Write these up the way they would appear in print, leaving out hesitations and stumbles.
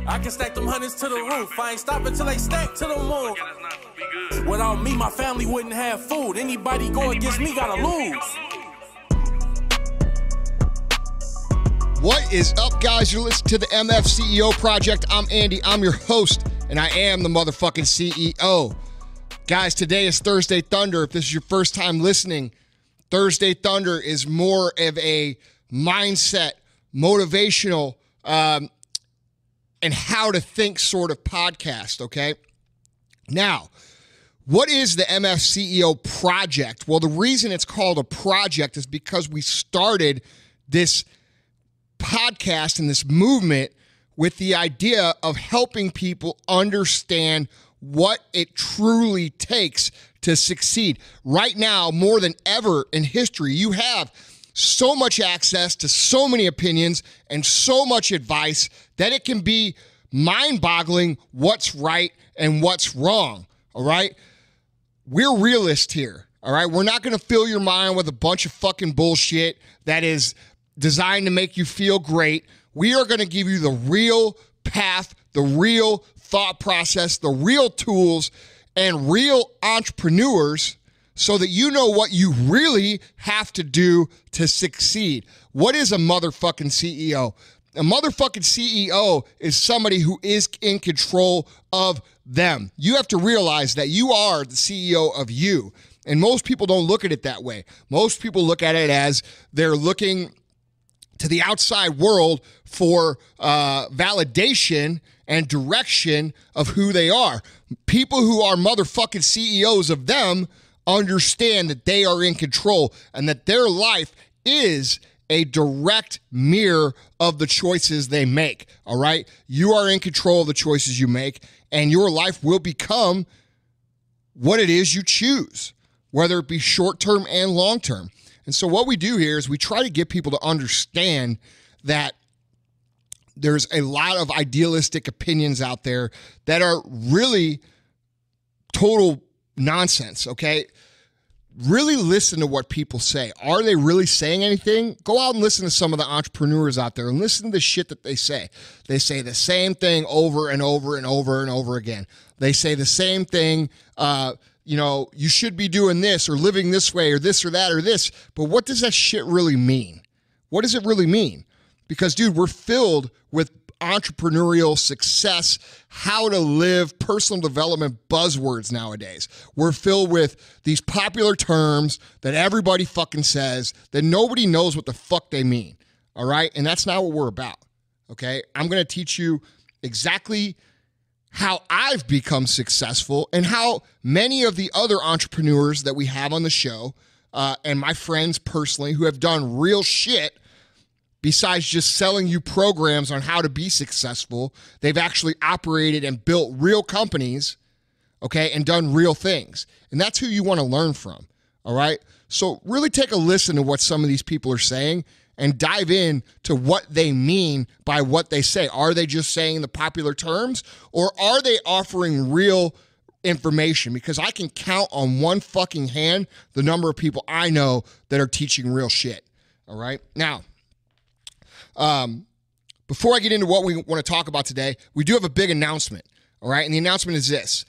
I can stack them hundreds to the roof. I ain't stopping till they stack to the moon. Without me, my family wouldn't have food. Anybody go against me gotta lose. What is up, guys? You're listening to the MFCEO Project. I'm Andy. I'm your host, and I am the motherfucking CEO. Guys, today is Thursday Thunder. If this is your first time listening, Thursday Thunder is more of a mindset, motivational, and how to think sort of podcast, okay? Now, what is the MFCEO Project? Well, the reason it's called a project is because we started this podcast and this movement with the idea of helping people understand what it truly takes to succeed. Right now, more than ever in history, you have so much access to so many opinions and so much advice that it can be mind-boggling what's right and what's wrong, all right? We're realists here, all right? We're not going to fill your mind with a bunch of fucking bullshit that is designed to make you feel great. We are going to give you the real path, the real thought process, the real tools, and real entrepreneurs so that you know what you really have to do to succeed. What is a motherfucking CEO? A motherfucking CEO is somebody who is in control of them. You have to realize that you are the CEO of you. And most people don't look at it that way. Most people look at it as they're looking to the outside world for validation and direction of who they are. People who are motherfucking CEOs of them understand that they are in control and that their life is a direct mirror of the choices they make, all right? You are in control of the choices you make, and your life will become what it is you choose, whether it be short-term and long-term. And so what we do here is we try to get people to understand that there's a lot of idealistic opinions out there that are really total nonsense, okay? Really listen to what people say. Are they really saying anything? Go out and listen to some of the entrepreneurs out there and listen to the shit that they say. They say the same thing over and over and over and over again. They say the same thing, you should be doing this or living this way or this or that or this. But what does that shit really mean? What does it really mean? Because, dude, we're filled with entrepreneurial success, how to live, personal development buzzwords nowadays. We're filled with these popular terms that everybody fucking says that nobody knows what the fuck they mean, all right? And that's not what we're about, okay? I'm going to teach you exactly how I've become successful and how many of the other entrepreneurs that we have on the show and my friends personally who have done real shit besides just selling you programs on how to be successful, they've actually operated and built real companies, okay, and done real things. And that's who you want to learn from, all right? So really take a listen to what some of these people are saying and dive in to what they mean by what they say. Are they just saying the popular terms, or are they offering real information? Because I can count on one fucking hand the number of people I know that are teaching real shit, all right? Now, before I get into what we want to talk about today, we do have a big announcement, all right? And the announcement is this.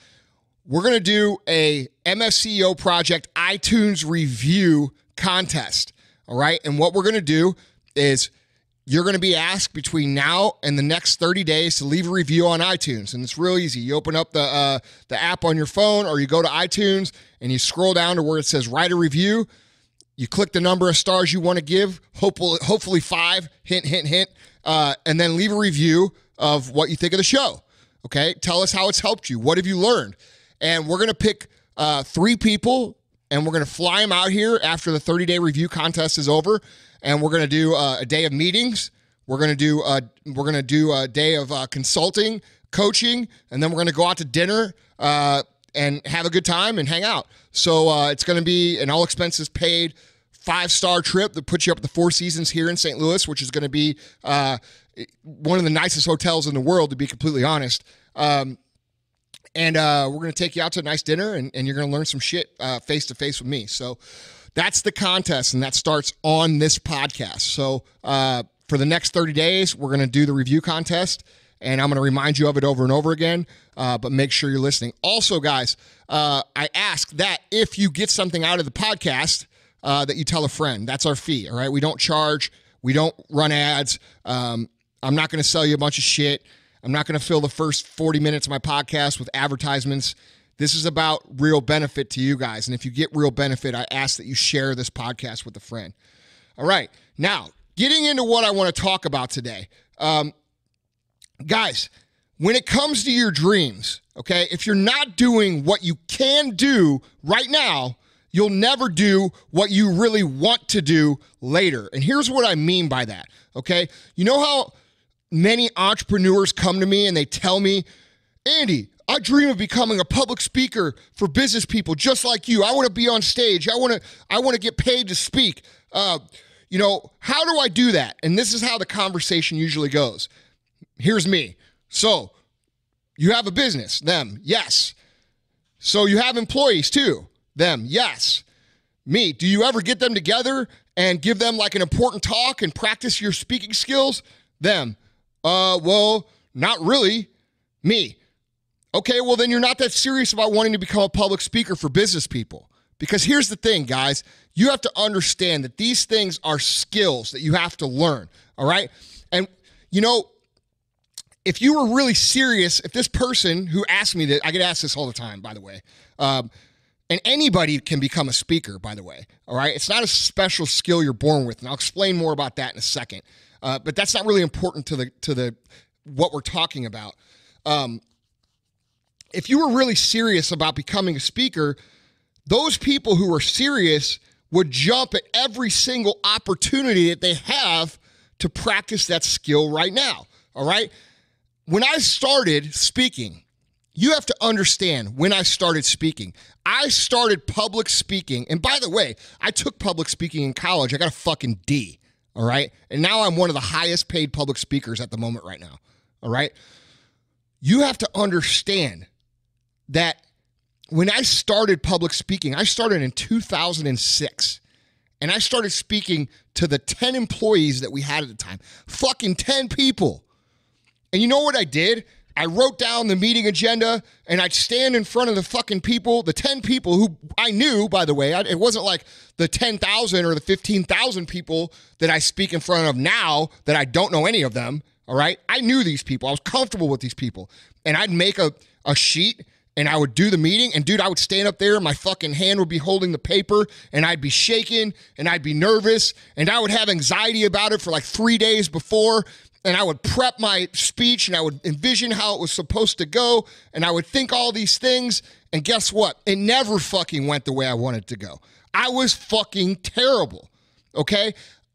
We're going to do a MFCEO Project iTunes review contest, all right? And what we're going to do is you're going to be asked between now and the next 30 days to leave a review on iTunes. And it's real easy. You open up the app on your phone, or you go to iTunes and you scroll down to where it says write a review. You click the number of stars you want to give, hopefully 5, hint, hint, hint, and then leave a review of what you think of the show, okay? Tell us how it's helped you. What have you learned? And we're going to pick 3 people, and we're going to fly them out here after the 30-day review contest is over, and we're going to do a day of meetings. We're going to do a day of consulting, coaching, and then we're going to go out to dinner and have a good time and hang out. So it's going to be an all expenses paid 5-star trip that puts you up at the Four Seasons here in St. Louis, which is going to be one of the nicest hotels in the world, to be completely honest. And we're going to take you out to a nice dinner, and you're going to learn some shit face-to-face with me. So that's the contest, and that starts on this podcast. So for the next 30 days, we're going to do the review contest, and I'm going to remind you of it over and over again, but make sure you're listening. Also, guys, I ask that if you get something out of the podcast, that you tell a friend. That's our fee, all right? We don't charge. We don't run ads. I'm not going to sell you a bunch of shit. I'm not going to fill the first 40 minutes of my podcast with advertisements. This is about real benefit to you guys. And if you get real benefit, I ask that you share this podcast with a friend. All right. Now, getting into what I want to talk about today. Guys, when it comes to your dreams, okay, if you're not doing what you can do right now, you'll never do what you really want to do later. And here's what I mean by that, okay? You know how many entrepreneurs come to me and they tell me, Andy, I dream of becoming a public speaker for business people just like you. I want to be on stage. I want to get paid to speak. How do I do that? And this is how the conversation usually goes. Here's me. So, you have a business? Them, yes. So you have employees too? Them, yes. Me, do you ever get them together and give them like an important talk and practice your speaking skills? Them, well, not really. Me, okay, well then you're not that serious about wanting to become a public speaker for business people. Because here's the thing, guys. You have to understand that these things are skills that you have to learn, all right? And, if you were really serious, if this person who asked me that, I get asked this all the time, by the way, and anybody can become a speaker, by the way, all right? It's not a special skill you're born with, and I'll explain more about that in a second. But that's not really important to the what we're talking about. If you were really serious about becoming a speaker, those people who are serious would jump at every single opportunity that they have to practice that skill right now, all right? When I started speaking, you have to understand when I started speaking. I started public speaking, and by the way, I took public speaking in college. I got a fucking D, all right? And now I'm one of the highest paid public speakers at the moment right now, all right? You have to understand that when I started public speaking, I started in 2006, and I started speaking to the 10 employees that we had at the time. Fucking 10 people. And you know what I did? I wrote down the meeting agenda, and I'd stand in front of the fucking people, the 10 people who I knew, by the way. It wasn't like the 10,000 or the 15,000 people that I speak in front of now that I don't know any of them, all right? I knew these people. I was comfortable with these people. And I'd make a sheet, and I would do the meeting, and dude, I would stand up there, and my fucking hand would be holding the paper, and I'd be shaking, and I'd be nervous, and I would have anxiety about it for like 3 days before, and I would prep my speech, and I would envision how it was supposed to go, and I would think all these things, and guess what? It never fucking went the way I wanted it to go. I was fucking terrible, okay?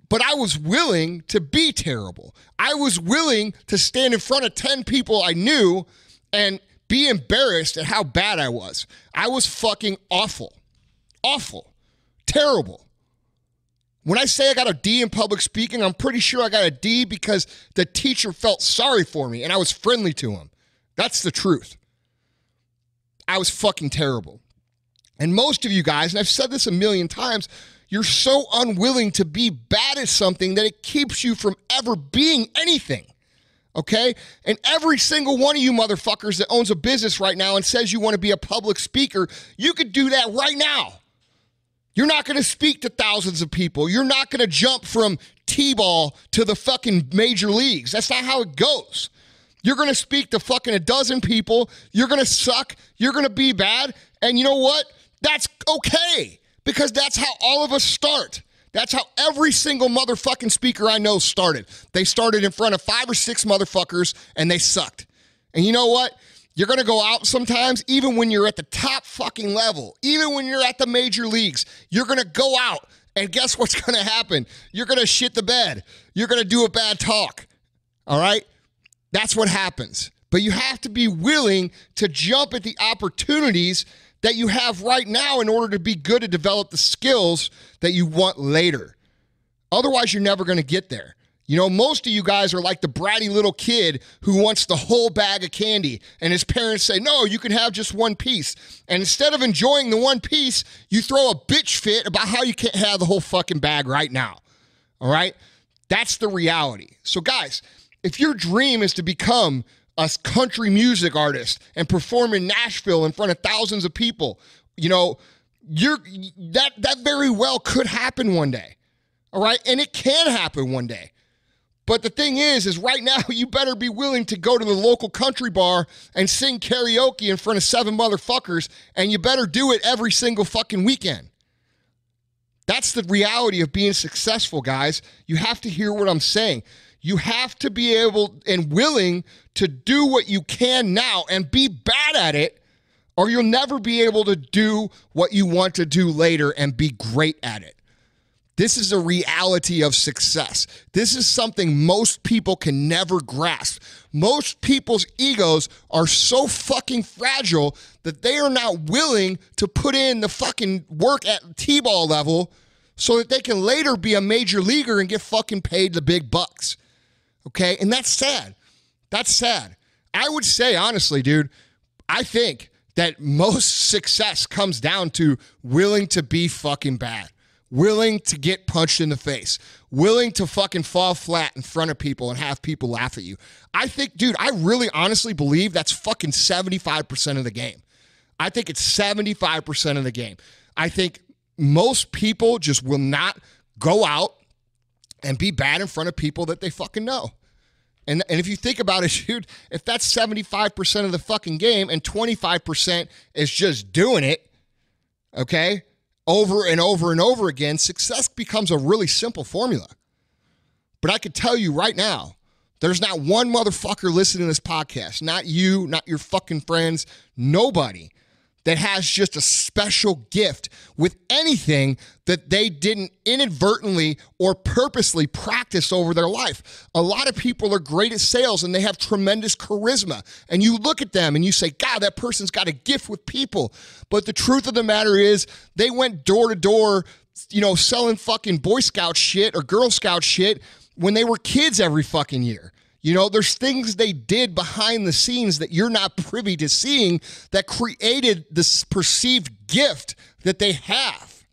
But I was willing to be terrible. I was willing to stand in front of 10 people I knew and be embarrassed at how bad I was. I was fucking awful. Awful. Terrible. When I say I got a D in public speaking, I'm pretty sure I got a D because the teacher felt sorry for me and I was friendly to him. That's the truth. I was fucking terrible. And most of you guys, and I've said this a million times, you're so unwilling to be bad at something that it keeps you from ever being anything. Okay? And every single one of you motherfuckers that owns a business right now and says you want to be a public speaker, you could do that right now. You're not going to speak to thousands of people. You're not going to jump from T-ball to the fucking major leagues. That's not how it goes. You're going to speak to fucking a dozen people. You're going to suck. You're going to be bad. And you know what? That's okay, because that's how all of us start. That's how every single motherfucking speaker I know started. They started in front of 5 or 6 motherfuckers, and they sucked. And you know what? You're going to go out sometimes, even when you're at the top fucking level, even when you're at the major leagues, you're going to go out, and guess what's going to happen? You're going to shit the bed. You're going to do a bad talk, all right? That's what happens. But you have to be willing to jump at the opportunities that you have right now in order to be good to develop the skills that you want later. Otherwise, you're never going to get there. You know, most of you guys are like the bratty little kid who wants the whole bag of candy, and his parents say, no, you can have just one piece. And instead of enjoying the one piece, you throw a bitch fit about how you can't have the whole fucking bag right now. All right? That's the reality. So guys, If your dream is to become a country music artist and perform in Nashville in front of thousands of people, you know, that very well could happen one day. All right? And it can happen one day. But the thing is right now you better be willing to go to the local country bar and sing karaoke in front of 7 motherfuckers, and you better do it every single fucking weekend. That's the reality of being successful, guys. You have to hear what I'm saying. You have to be able and willing to do what you can now and be bad at it, or you'll never be able to do what you want to do later and be great at it. This is a reality of success. This is something most people can never grasp. Most people's egos are so fucking fragile that they are not willing to put in the fucking work at T-ball level so that they can later be a major leaguer and get fucking paid the big bucks. Okay? And that's sad. That's sad. I would say, honestly, dude, I think that most success comes down to willing to be fucking bad. Willing to get punched in the face, willing to fucking fall flat in front of people and have people laugh at you. I think, dude, I really honestly believe that's fucking 75% of the game. I think it's 75% of the game. I think most people just will not go out and be bad in front of people that they fucking know. And if you think about it, dude, if that's 75% of the fucking game and 25% is just doing it, okay, over and over and over again, success becomes a really simple formula. But I can tell you right now, there's not one motherfucker listening to this podcast, not you, not your fucking friends, nobody that has just a special gift with anything that they didn't inadvertently or purposely practice over their life. A lot of people are great at sales and they have tremendous charisma. And you look at them and you say, God, that person's got a gift with people. But the truth of the matter is they went door to door, you know, selling fucking Boy Scout shit or Girl Scout shit when they were kids every fucking year. You know, there's things they did behind the scenes that you're not privy to seeing that created this perceived gift that they have.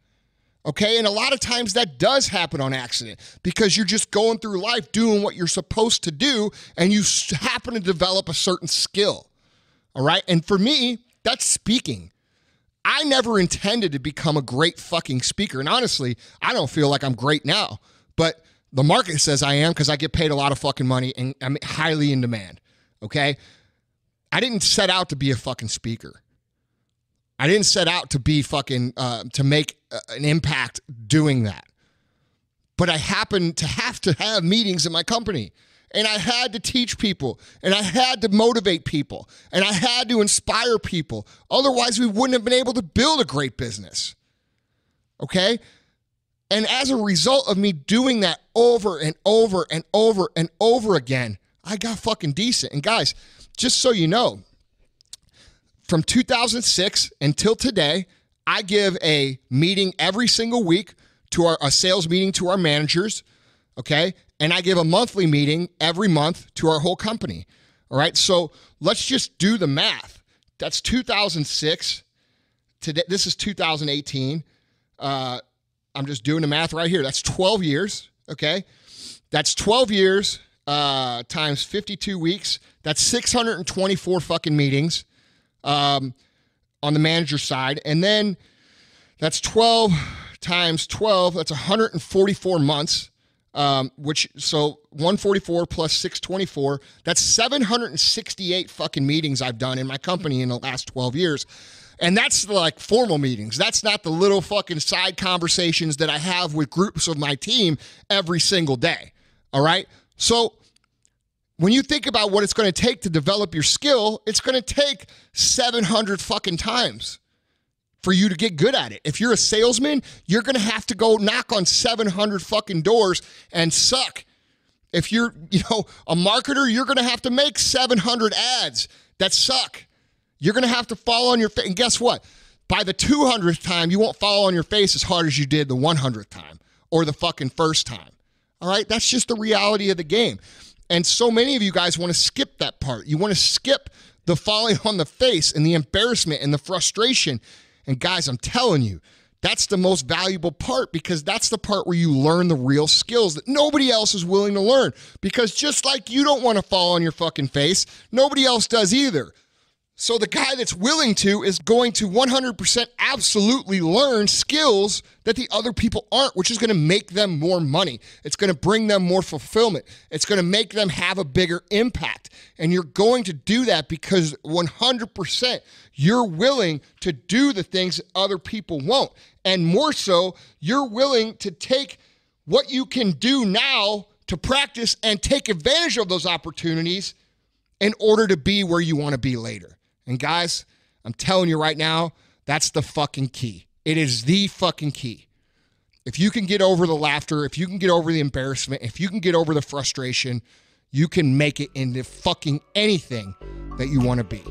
Okay? And a lot of times that does happen on accident because you're just going through life doing what you're supposed to do and you happen to develop a certain skill. All right? And for me, that's speaking. I never intended to become a great fucking speaker. And honestly, I don't feel like I'm great now. But the market says I am because I get paid a lot of fucking money and I'm highly in demand, okay? I didn't set out to be a fucking speaker. I didn't set out to be fucking, to make an impact doing that. But I happened to have meetings in my company and I had to teach people and I had to motivate people and I had to inspire people. Otherwise, we wouldn't have been able to build a great business, okay? And as a result of me doing that over and over and over and over again, I got fucking decent. And guys, just so you know, from 2006 until today, I give a meeting every single week to a sales meeting to our managers, okay? And I give a monthly meeting every month to our whole company, all right? So let's just do the math. That's 2006. Today, this is 2018. I'm just doing the math right here. That's 12 years, okay? That's 12 years times 52 weeks. That's 624 fucking meetings on the manager side. And then that's 12 times 12. That's 144 months, so 144 plus 624. That's 768 fucking meetings I've done in my company in the last 12 years. And that's like formal meetings. That's not the little fucking side conversations that I have with groups of my team every single day. All right? So when you think about what it's going to take to develop your skill, it's going to take 700 fucking times for you to get good at it. If you're a salesman, you're going to have to go knock on 700 fucking doors and suck. If you're, a marketer, you're going to have to make 700 ads that suck. You're going to have to fall on your face. And guess what? By the 200th time, you won't fall on your face as hard as you did the 100th time or the fucking first time. All right? That's just the reality of the game. And so many of you guys want to skip that part. You want to skip the falling on the face and the embarrassment and the frustration. And guys, I'm telling you, That's the most valuable part, because that's the part where you learn the real skills that nobody else is willing to learn. Because just like you don't want to fall on your fucking face, nobody else does either. So the guy that's willing to is going to 100% absolutely learn skills that the other people aren't, which is going to make them more money. It's going to bring them more fulfillment. It's going to make them have a bigger impact. And you're going to do that because 100% you're willing to do the things that other people won't. And more so, you're willing to take what you can do now to practice and take advantage of those opportunities in order to be where you want to be later. And guys, I'm telling you right now, that's the fucking key. It is the fucking key. If you can get over the laughter, if you can get over the embarrassment, if you can get over the frustration, you can make it into fucking anything that you want to be.